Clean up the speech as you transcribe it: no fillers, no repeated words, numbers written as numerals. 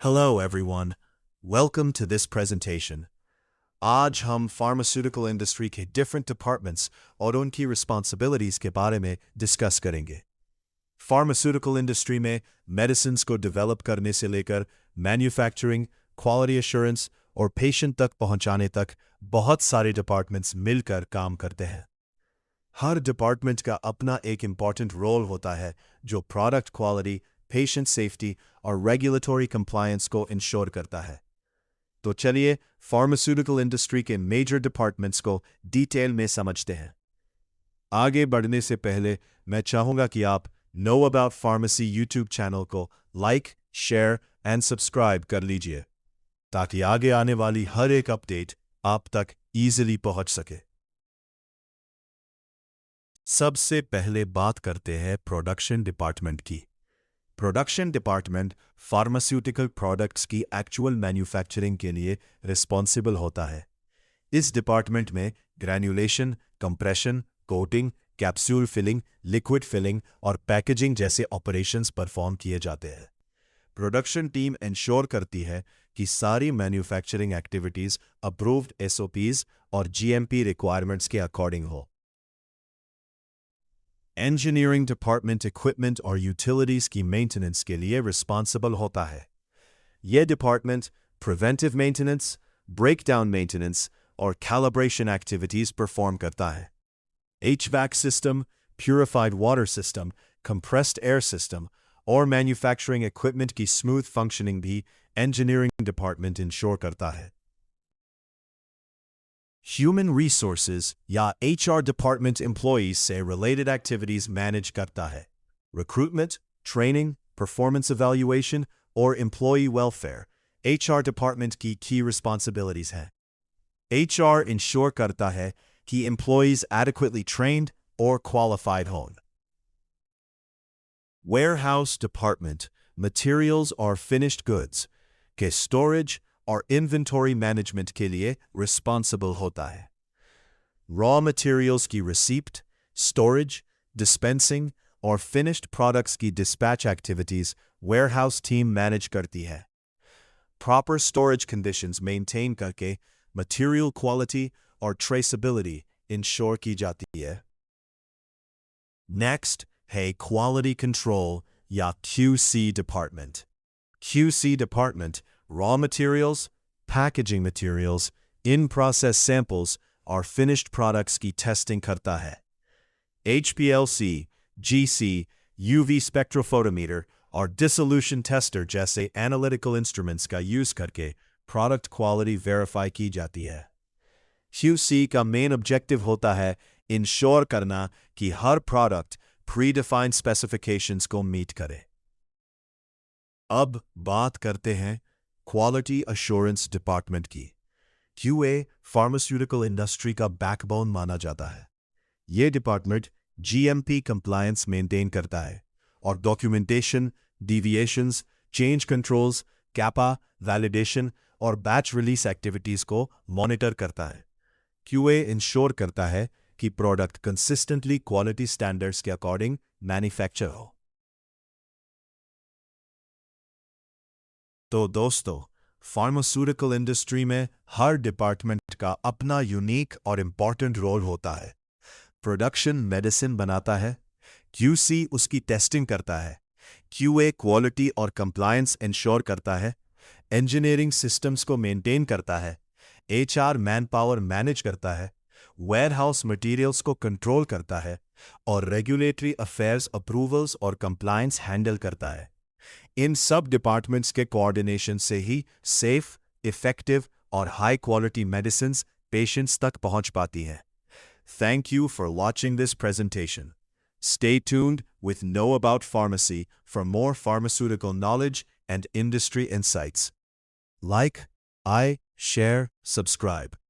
Hello everyone, welcome to this presentation. आज हम pharmaceutical industry के डिफरेंट डिपार्टमेंट्स और उनकी रिस्पॉन्सिबिलिटीज के बारे में डिस्कस करेंगे। फार्मास्यूटिकल इंडस्ट्री में मेडिसिन्स को डेवलप करने से लेकर मैन्युफैक्चरिंग, क्वालिटी एश्योरेंस और पेशेंट तक पहुंचाने तक बहुत सारे डिपार्टमेंट्स मिलकर काम करते हैं। हर डिपार्टमेंट का अपना एक इम्पॉर्टेंट रोल होता है जो प्रोडक्ट क्वालिटी, पेशेंट सेफ्टी और रेगुलेटरी कंप्लायंस को इंश्योर करता है। तो चलिए फार्मास्यूटिकल इंडस्ट्री के मेजर डिपार्टमेंट्स को डिटेल में समझते हैं। आगे बढ़ने से पहले मैं चाहूँगा कि आप know about pharmacy YouTube channel को लाइक, शेयर एंड सब्सक्राइब कर लीजिए ताकि आगे आने वाली हर एक अपडेट आप तक ईजिली पहुंच सके। सबसे पहले बात करते हैं प्रोडक्शन डिपार्टमेंट की। प्रोडक्शन डिपार्टमेंट फार्मास्यूटिकल प्रोडक्ट्स की एक्चुअल मैन्युफैक्चरिंग के लिए रिस्पॉन्सिबल होता है। इस डिपार्टमेंट में granulation, compression, coating, capsule filling, liquid filling और पैकेजिंग जैसे ऑपरेशंस परफॉर्म किए जाते हैं। प्रोडक्शन टीम इंश्योर करती है कि सारी मैन्युफैक्चरिंग एक्टिविटीज़ अप्रूव्ड एसओपीज़ और जीएमपी रिक्वायरमेंट्स के अकॉर्डिंग हो। इंजीनियरिंग डिपार्टमेंट इक्विपमेंट और यूटिलिटीज़ की मेंटेनेंस के लिए रिस्पॉन्सिबल होता है। यह department preventive maintenance, breakdown maintenance और कैलिब्रेशन एक्टिविटीज़ परफॉर्म करता है। HVAC system, purified water system, compressed air system और मैन्युफैक्चरिंग इक्विपमेंट की स्मूथ फंक्शनिंग भी इंजीनियरिंग डिपार्टमेंट इंश्योर करता है। ह्यूमन रिसोर्सेज या HR डिपार्टमेंट एम्प्लॉयज से रिलेटेड एक्टिविटीज़ मैनेज करता है। रिक्रूटमेंट, ट्रेनिंग, परफॉर्मेंस इवैल्यूएशन और एम्प्लॉय वेलफेयर HR डिपार्टमेंट की रिस्पॉन्सिबिलिटीज़ हैं। HR इंश्योर करता है कि एम्प्लॉयज एडिक्वेटली ट्रेन्ड और क्वालिफाइड हों। वेयरहाउस डिपार्टमेंट मटेरियल्स और फिनिश्ड गुड्स के स्टोरेज और इन्वेंटरी मैनेजमेंट के लिए रिस्पॉन्सिबल होता है। रॉ मटेरियल्स की रिसीप्ट, स्टोरेज, डिस्पेंसिंग और फिनिश्ड प्रोडक्ट्स की dispatch activities warehouse team manage करती है। प्रॉपर स्टोरेज कंडीशंस मेंटेन करके मटेरियल क्वालिटी और ट्रेसेबिलिटी इंश्योर की जाती है। नेक्स्ट है क्वालिटी कंट्रोल या QC department. QC department raw materials, packaging materials, in-process samples और finished products की testing करता है। HPLC, GC, UV spectrophotometer और dissolution tester जैसे analytical instruments का यूज़ करके product quality verify की जाती है। QC का main objective होता है ensure करना कि हर product predefined specifications को meet करे। अब बात करते हैं क्वालिटी अश्योरेंस डिपार्टमेंट की। QA फार्मास्यूटिकल इंडस्ट्री का बैकबोन माना जाता है। यह डिपार्टमेंट GMP कंप्लायंस मेंटेन करता है और documentation, deviations, change controls, kappa, validation और बैच रिलीज एक्टिविटीज़ को मॉनिटर करता है। QA इंश्योर करता है कि प्रोडक्ट कंसिस्टेंटली क्वालिटी स्टैंडर्ड्स के अकॉर्डिंग मैन्युफैक्चर हो। तो दोस्तों, फार्मास्यूटिकल इंडस्ट्री में हर डिपार्टमेंट का अपना यूनिक और इम्पॉर्टेंट रोल होता है। प्रोडक्शन मेडिसिन बनाता है, QC उसकी टेस्टिंग करता है, QA क्वालिटी और कंप्लायंस इंश्योर करता है, इंजीनियरिंग सिस्टम्स को मेंटेन करता है, HR मैन पावर मैनेज करता है, वेयरहाउस मटेरियल्स को कंट्रोल करता है और रेगुलेटरी अफेयर्स अप्रूवल्स और कंप्लायंस हैंडल करता है। इन सब डिपार्टमेंट्स के कोऑर्डिनेशन से ही सेफ, इफेक्टिव और हाई क्वालिटी मेडिसिन्स पेशेंट्स तक पहुंच पाती हैं। Thank you for watching this presentation. Stay tuned with Know About Pharmacy for more pharmaceutical knowledge and industry insights. Like, share, subscribe.